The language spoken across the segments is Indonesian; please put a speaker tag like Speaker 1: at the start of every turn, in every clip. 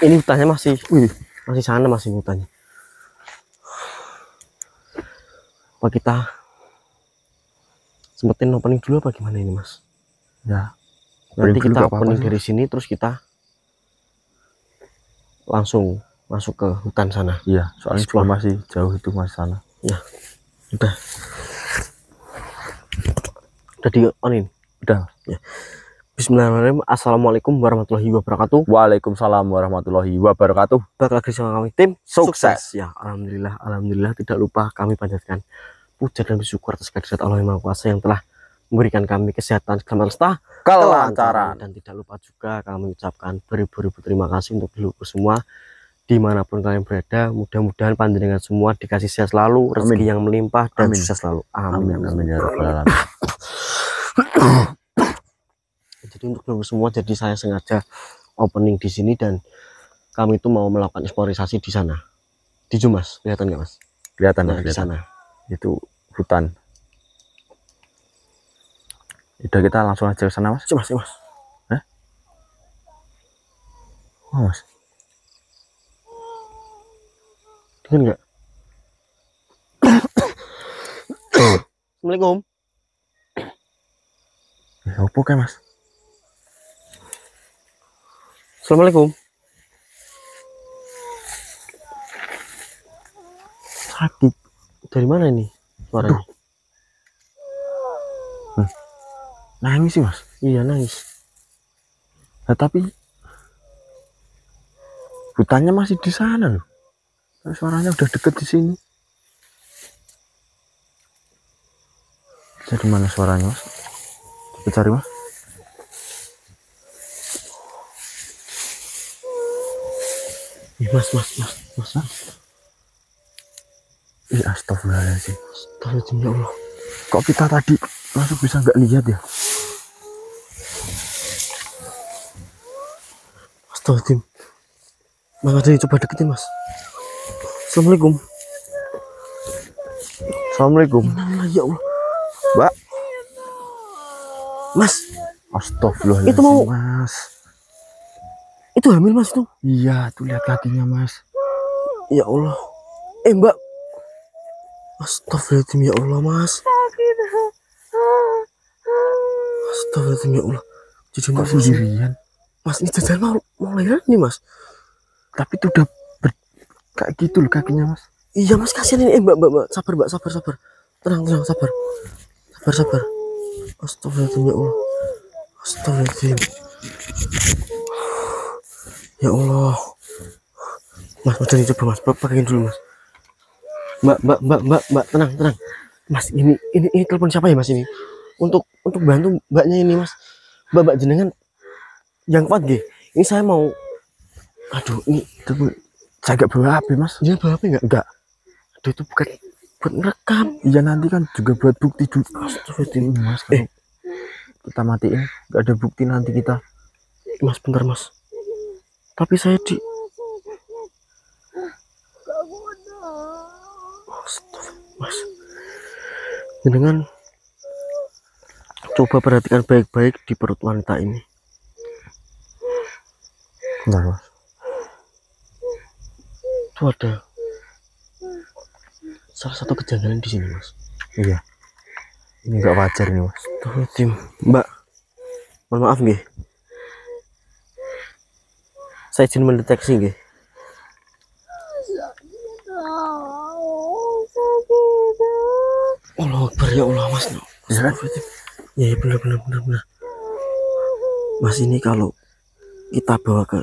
Speaker 1: Ini hutannya masih sana, masih hutannya. Apa kita sempetin opening dulu apa gimana ini Mas?
Speaker 2: Ya.
Speaker 1: Nanti kita opening dari sini terus kita langsung masuk ke hutan sana.
Speaker 2: Iya, soalnya juga masih jauh itu Mas sana.
Speaker 1: Ya. Udah di onin.
Speaker 2: Udah.
Speaker 1: Ya. Bismillahirrahmanirrahim. Assalamualaikum warahmatullahi wabarakatuh.
Speaker 2: Waalaikumsalam warahmatullahi wabarakatuh.
Speaker 1: Balik lagi sama kami tim
Speaker 2: Sukses.
Speaker 1: Ya, alhamdulillah tidak lupa kami panjatkan puja dan bersyukur atas kehadirat Allah yang Maha Kuasa yang telah memberikan kami kesehatan, keselamatan,
Speaker 2: Kelancaran.
Speaker 1: dan tidak lupa juga kami ucapkan beribu-ribu terima kasih untuk dulu semua dimanapun kalian berada. Mudah-mudahan panjenengan semua dikasih sehat selalu, rezeki yang melimpah dan sukses selalu. Amin.
Speaker 2: Amin ya rabbal alamin.
Speaker 1: Jadi untuk dulu semua, jadi saya sengaja opening di sini dan kami itu mau melakukan eksplorisasi di sana. Di Jumas, kelihatan nggak Mas?
Speaker 2: Kelihatan
Speaker 1: Nah, di sana.
Speaker 2: Itu hutan. Udah, kita langsung aja ke sana Mas.
Speaker 1: Mas.
Speaker 2: Hah? Oh, Mas.
Speaker 1: Dengar nggak? Assalamualaikum.
Speaker 2: Ya apa kayak Mas?
Speaker 1: Assalamualaikum. Sakit. Dari mana ini suaranya?
Speaker 2: Nangis sih Mas.
Speaker 1: Iya, nangis.
Speaker 2: Nah, tapi hutannya masih di sana loh. Suaranya udah deket di sini. Dari mana suaranya Mas? Kita cari Mas.
Speaker 1: Mas.
Speaker 2: Astagfirullahaladzim.
Speaker 1: Astagfirullahaladzim, ya Allah.
Speaker 2: Kok kita tadi langsung bisa nggak lihat ya?
Speaker 1: Astagfirullahaladzim. Mas, ada coba deketin Mas. Assalamualaikum.
Speaker 2: Assalamualaikum.
Speaker 1: Ya Allah.
Speaker 2: Mbak.
Speaker 1: Mas.
Speaker 2: Astagfirullahaladzim.
Speaker 1: Itu mau
Speaker 2: Mas.
Speaker 1: Itu hamil Mas tuh.
Speaker 2: Iya, tuh lihat kakinya Mas.
Speaker 1: Ya Allah. Mbak. Astagfirullahaladzim, ya Allah Mas. Astagfirullahaladzim, ya Allah. Jadi
Speaker 2: kok sendirian?
Speaker 1: Mas, ini jajan mau lahiran nih Mas.
Speaker 2: Tapi itu udah kayak gitu loh kakinya Mas.
Speaker 1: Iya Mas, kasihan ini. Mbak. Sabar Mbak, sabar. Tenang, sabar. Sabar. Astagfirullahaladzim, ya Allah. Astagfirullahaladzim. Ya Allah. Mas, udah nih, coba Mas. Pakaiin dulu Mas. Mbak, tenang. Mas, ini telepon siapa ya Mas ini? Untuk bantu mbaknya ini Mas. Mbak jenengan yang kuat nggih. Ini saya mau, aduh, ini
Speaker 2: telepon. Saya gak bawa HP Mas.
Speaker 1: Iya, bawa HP enggak? Aduh, itu bukan buat merekam.
Speaker 2: Iya, nanti kan juga buat bukti dulu.
Speaker 1: Astagfirullahaladzim
Speaker 2: Mas, kita matiin, gak ada bukti nanti kita.
Speaker 1: Mas, bentar Mas. Tapi saya Mas, jenengan coba perhatikan baik-baik di perut wanita ini.
Speaker 2: Bentar Mas.
Speaker 1: Itu ada salah satu kejanggalan di sini Mas.
Speaker 2: Iya. Ini nggak wajar nih Mas.
Speaker 1: Tuh tim Mbak, mohon maaf nggih. Saya izin mendeteksi nggih. Allah Akbar, ya Allah Mas.
Speaker 2: Ya kan?
Speaker 1: Ya benar. Mas, ini kalau kita bawa ke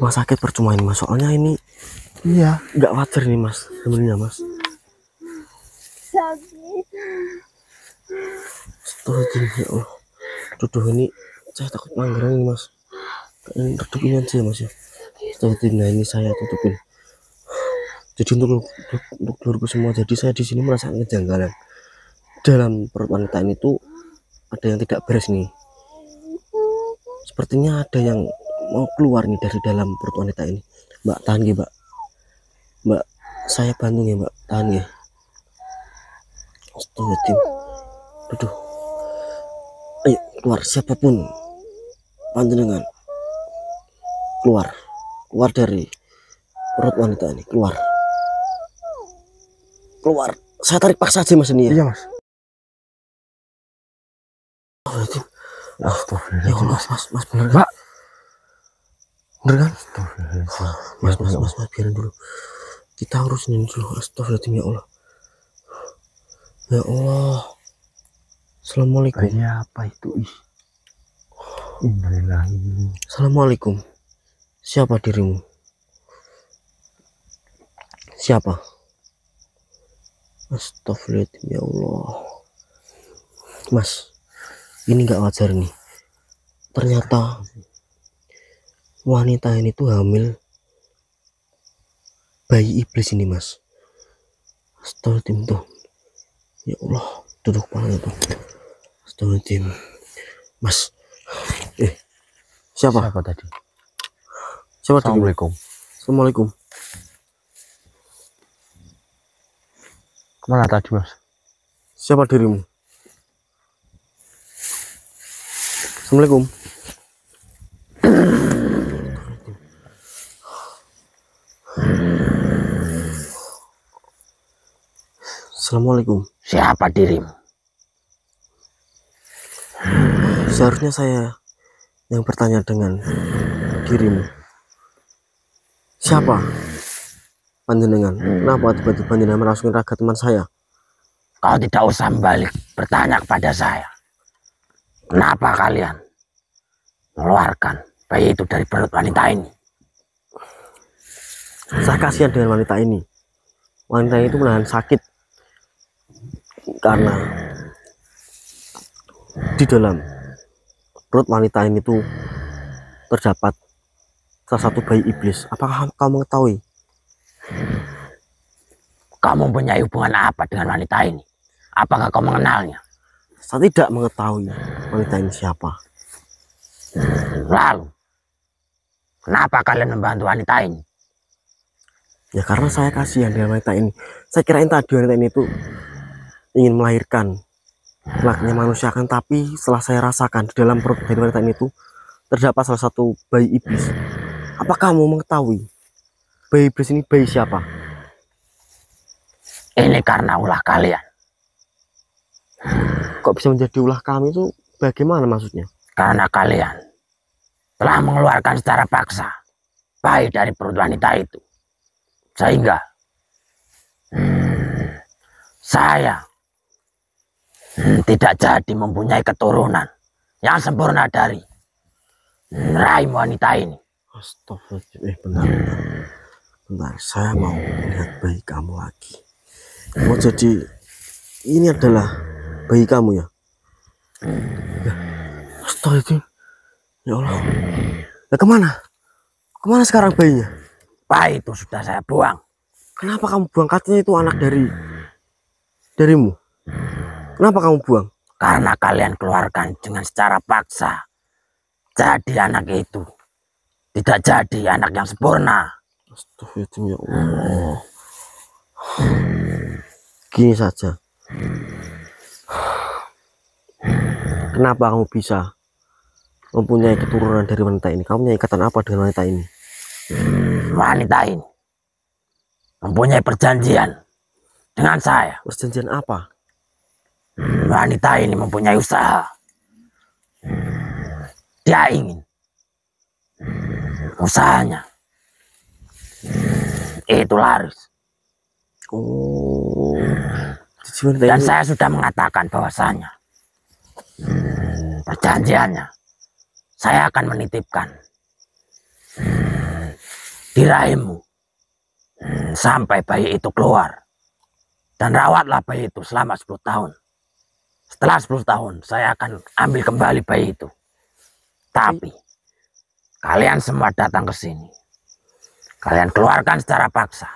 Speaker 1: rumah sakit percuma ini Mas. Soalnya ini
Speaker 2: iya
Speaker 1: nggak wajar nih Mas, sebenarnya Mas. Astagfirullahaladzim, ya Allah. Duduh, ini saya takut manggaran ini Mas. Ini tutupin aja Mas ya. Astagfirullahaladzim, nah ini saya tutupin. Jadi untuk keluarga semua, jadi saya di sini merasa kejanggalan. Dalam perut wanita ini tuh ada yang tidak beres nih. Sepertinya ada yang mau keluar nih dari dalam perut wanita ini. Mbak, tahan ya Mbak, saya bantu ya Mbak, tahan ya. Astagfirullahaladzim. Duduh. Ayo keluar, siapapun panjenengan keluar. keluar dari perut wanita ini, keluar. Saya tarik paksa aja mas ini ya.
Speaker 2: Iya mas.
Speaker 1: Ya
Speaker 2: Astagfirullahaladzim.
Speaker 1: Allah, mas bener kan?
Speaker 2: Mbak.
Speaker 1: Bener kan?
Speaker 2: Astagfirullahaladzim.
Speaker 1: Mas biarin dulu. Kita urusin ini dulu. Astagfirullahaladzim ya Allah. Ya Allah. Assalamualaikum.
Speaker 2: Bayi apa itu? Innalillahi.
Speaker 1: Assalamualaikum. Siapa dirimu? Siapa? Astagfirullahaladzim ya Allah. Mas, ini nggak wajar nih. Ternyata wanita ini tuh hamil bayi iblis ini mas. Astagfirullahaladzim tuh. Ya Allah, duduk kepalanya tuh. Astagfirullahaladzim. Mas, siapa?
Speaker 2: Siapa tadi?
Speaker 1: Siapa tadi?
Speaker 2: Assalamualaikum.
Speaker 1: Assalamualaikum.
Speaker 2: Kemana tadi mas?
Speaker 1: Siapa dirimu? Assalamualaikum. Assalamualaikum.
Speaker 3: Siapa dirimu?
Speaker 1: Seharusnya saya yang bertanya dengan dirimu. Siapa panjenengan? Kenapa tiba-tiba panjenengan merasuki raga teman saya?
Speaker 3: Kau tidak usah balik bertanya kepada saya. Kenapa kalian mengeluarkan bayi itu dari perut wanita ini?
Speaker 1: Saya kasihan dengan wanita ini. Wanita itu menahan sakit karena di dalam perut wanita ini tuh terdapat salah satu bayi iblis. Apakah kamu mengetahui?
Speaker 3: Kamu mempunyai hubungan apa dengan wanita ini? Apakah kau mengenalnya?
Speaker 1: Saya tidak mengetahui wanita ini siapa.
Speaker 3: Lalu, kenapa kalian membantu wanita ini?
Speaker 1: Ya karena saya kasihan dengan wanita ini. Saya kirain tadi wanita ini tuh ingin melahirkan kelaknya manusia kan, tapi setelah saya rasakan di dalam perut dari wanita ini tuh terdapat salah satu bayi iblis. Apa kamu mengetahui bayi iblis ini bayi siapa?
Speaker 3: Ini karena ulah kalian.
Speaker 1: Kok bisa menjadi ulah kami itu bagaimana maksudnya?
Speaker 3: Karena kalian telah mengeluarkan secara paksa bayi dari perut wanita itu. Sehingga saya tidak jadi mempunyai keturunan yang sempurna dari rahim wanita ini.
Speaker 1: Astagfirullahaladzim. Bentar, saya mau melihat bayi kamu lagi. Oh jadi ini adalah bayi kamu ya? Astagfirullahaladzim. Ya Allah. Nah, kemana sekarang bayinya?
Speaker 3: Bayi itu sudah saya buang.
Speaker 1: Kenapa kamu buang? Katanya itu anak darimu. Kenapa kamu buang?
Speaker 3: Karena kalian keluarkan dengan secara paksa. Jadi anak itu tidak jadi anak yang sempurna.
Speaker 1: Astagfirullahaladzim ya Allah. Gini saja. Kenapa kamu bisa mempunyai keturunan dari wanita ini? Kamu punya ikatan apa dengan wanita ini?
Speaker 3: Wanita ini mempunyai perjanjian dengan saya.
Speaker 1: Perjanjian apa?
Speaker 3: Wanita ini mempunyai usaha. Dia ingin usahanya itu laris.
Speaker 1: Oh.
Speaker 3: Dan saya sudah mengatakan bahwasanya perjanjiannya saya akan menitipkan di rahimmu sampai bayi itu keluar, dan rawatlah bayi itu selama 10 tahun. Setelah 10 tahun saya akan ambil kembali bayi itu. Tapi kalian semua datang ke sini, kalian keluarkan secara paksa.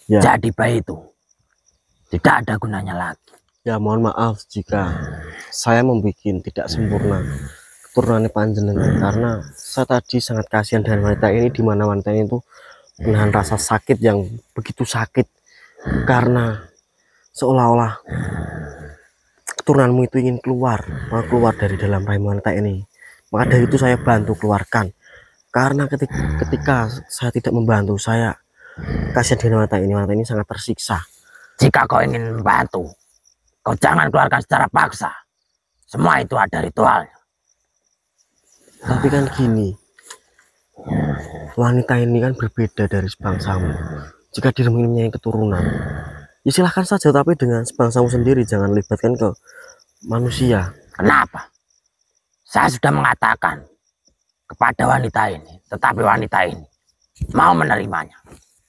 Speaker 1: Ya.
Speaker 3: Jadi bayi itu tidak ada gunanya lagi.
Speaker 1: Ya mohon maaf jika saya membuat tidak sempurna keturunan panjenengan, karena saya tadi sangat kasihan dengan wanita ini, di mana wanita ini tuh menahan rasa sakit yang begitu sakit karena seolah-olah keturunanmu itu ingin keluar dari dalam rahim wanita ini. Maka dari itu saya bantu keluarkan. Karena ketika saya tidak membantu, saya kasihan dengan wanita ini sangat tersiksa.
Speaker 3: Jika kau ingin membantu, kau jangan keluarkan secara paksa. Semua itu ada ritualnya.
Speaker 1: Tapi kan gini, wanita ini kan berbeda dari sebangsamu. Jika dirimu ingin mempunyai keturunan, ya silahkan saja, tapi dengan sebangsamu sendiri, jangan libatkan ke manusia.
Speaker 3: Kenapa? Saya sudah mengatakan kepada wanita ini, tetapi wanita ini mau menerimanya.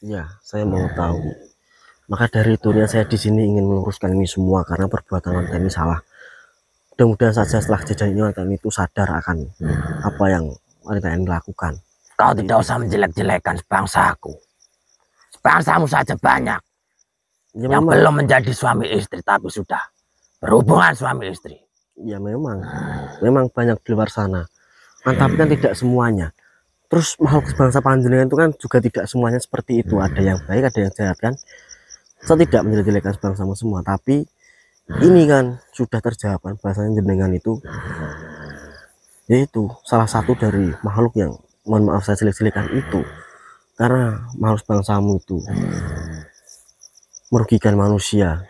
Speaker 1: Ya, saya mau tahu. Maka dari itu saya di sini ingin meluruskan ini semua karena perbuatan wanita ini salah. Mudah-mudahan saja setelah kejadian ini wanita itu sadar akan apa yang wanita ini lakukan.
Speaker 3: Kau tidak usah menjelek-jelekan sebangsaku. Sebangsamu saja banyak
Speaker 1: Ya,
Speaker 3: yang
Speaker 1: memang,
Speaker 3: belum menjadi suami istri tapi sudah berhubungan suami istri.
Speaker 1: ya memang banyak di luar sana. Tapi kan tidak semuanya. Terus makhluk bangsa panjenengan itu kan juga tidak semuanya seperti itu. Ada yang baik, ada yang jahat kan. Saya tidak menjelek-jelekan sebangsamu semua, tapi ini kan sudah terjawab kan, bahasanya jenengan itu yaitu salah satu dari makhluk yang, mohon maaf saya jelek-jelekan itu, karena makhluk bangsamu itu merugikan manusia.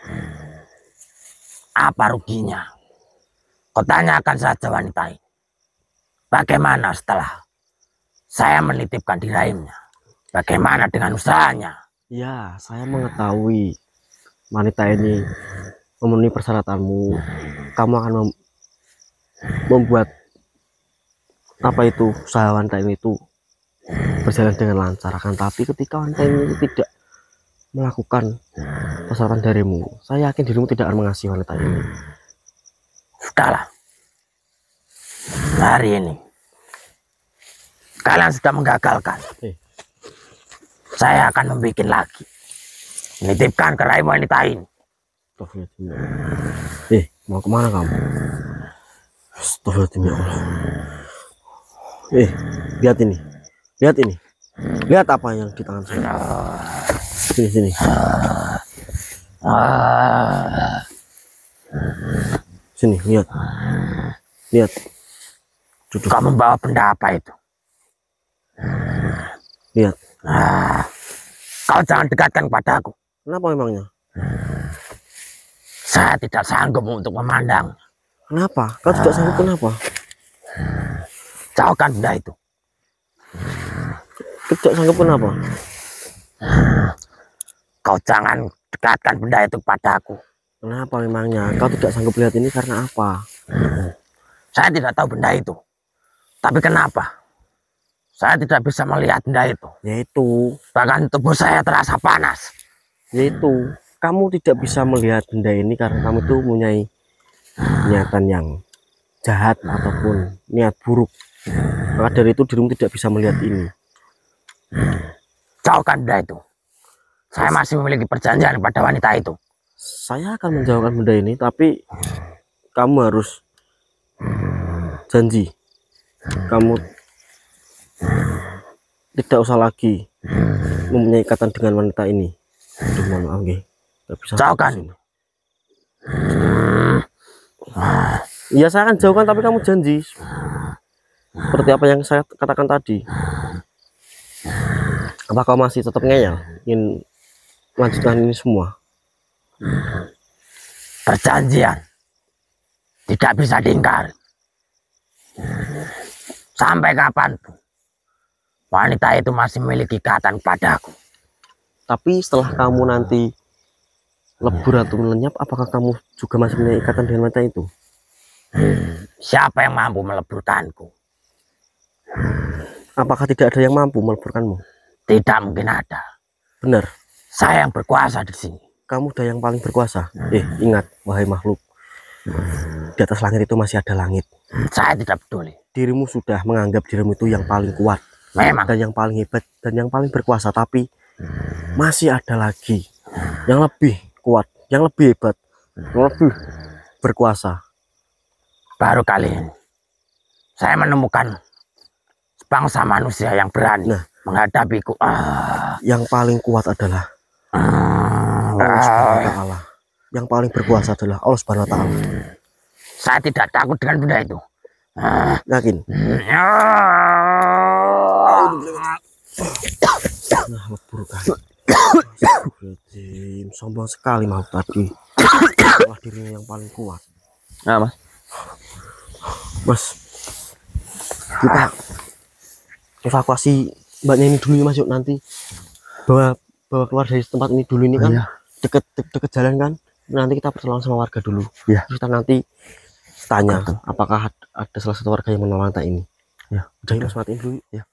Speaker 3: Apa ruginya? Kau tanyakan saja wanita ini. Bagaimana setelah saya menitipkan di rahimnya? Bagaimana dengan usahanya?
Speaker 1: Ya, saya mengetahui wanita ini memenuhi persyaratanmu. Kamu akan membuat apa itu usaha wanita ini itu berjalan dengan lancar. Akan tapi ketika wanita ini tidak melakukan persyaratan darimu, saya yakin dirimu tidak akan mengasihi wanita ini.
Speaker 3: Sudahlah. Hari ini kalian sudah menggagalkan. Saya akan membuat lagi. Menitipkan ke rahim wanita ini.
Speaker 1: Mau kemana kamu? Astagfirullahaladzim, ya Allah. Lihat ini. Lihat apa yang di tangan saya. Sini. Sini, lihat. Duduk.
Speaker 3: Kamu membawa benda apa itu?
Speaker 1: Lihat.
Speaker 3: Kau jangan dekatkan padaku.
Speaker 1: Kenapa memangnya?
Speaker 3: Saya tidak sanggup untuk memandang.
Speaker 1: Kenapa? Kau tidak sanggup kenapa?
Speaker 3: Jauhkan benda itu.
Speaker 1: Tidak sanggup kenapa?
Speaker 3: Kau jangan dekatkan benda itu padaku.
Speaker 1: Kenapa memangnya? Kau tidak sanggup lihat ini karena apa?
Speaker 3: Saya tidak tahu benda itu. Tapi kenapa? Saya tidak bisa melihat benda itu.
Speaker 1: Yaitu,
Speaker 3: Bahkan tubuh saya terasa panas.
Speaker 1: yaitu kamu tidak bisa melihat benda ini karena kamu itu mempunyai niatan yang jahat ataupun niat buruk. Maka dari itu dirimu tidak bisa melihat ini.
Speaker 3: Jauhkan benda itu. Saya masih memiliki perjanjian pada wanita itu.
Speaker 1: Saya akan menjauhkan benda ini, tapi kamu harus janji. Kamu tidak usah lagi mempunyai ikatan dengan wanita ini. Aduh, mohon maaf, nggih. Nggak bisa.
Speaker 3: Jauhkan.
Speaker 1: Iya, saya akan jauhkan, tapi kamu janji. Seperti apa yang saya katakan tadi. Apa kau masih tetap ngeyel ingin melanjutkan ini semua?
Speaker 3: Perjanjian tidak bisa diingkari. Sampai kapanpun wanita itu masih memiliki ikatan padaku.
Speaker 1: Tapi setelah kamu nanti lebur atau lenyap, apakah kamu juga masih punya ikatan dengan wanita itu?
Speaker 3: Siapa yang mampu meleburkanku?
Speaker 1: Apakah tidak ada yang mampu meleburkanmu?
Speaker 3: Tidak mungkin ada.
Speaker 1: Benar,
Speaker 3: Saya yang berkuasa di sini.
Speaker 1: kamu udah yang paling berkuasa. Ingat, wahai makhluk, di atas langit itu masih ada langit.
Speaker 3: Saya tidak peduli.
Speaker 1: Dirimu sudah menganggap dirimu itu yang paling kuat,
Speaker 3: Memang
Speaker 1: dan yang paling hebat, dan yang paling berkuasa. Tapi masih ada lagi yang lebih kuat, yang lebih hebat, yang lebih berkuasa.
Speaker 3: baru kali ini saya menemukan bangsa manusia yang berani menghadapiku.
Speaker 1: Yang paling kuat adalah Allah Subhanahu wa Ta'ala. Yang paling berkuasa adalah Allah Subhanahu wa Ta'ala.
Speaker 3: Saya tidak takut dengan benda itu.
Speaker 1: Yakin? Nah, lebur kan. Astagfirullahaladzim, sombong sekali mau tadi. Malah dirinya yang paling kuat.
Speaker 2: Nah, Mas.
Speaker 1: Mas, kita evakuasi mbaknya ini dulu ya Mas, yuk. Nanti bawa keluar dari tempat ini dulu, ini kan
Speaker 2: Iya.
Speaker 1: deket jalan kan. Nanti kita pertolongan sama warga dulu.
Speaker 2: Iya.
Speaker 1: Terus kita nanti tanya
Speaker 2: Betul.
Speaker 1: apakah ada salah satu warga yang menolong tak ini.
Speaker 2: Ya,
Speaker 1: Udah, Mas, matiin dulu.
Speaker 2: Ya.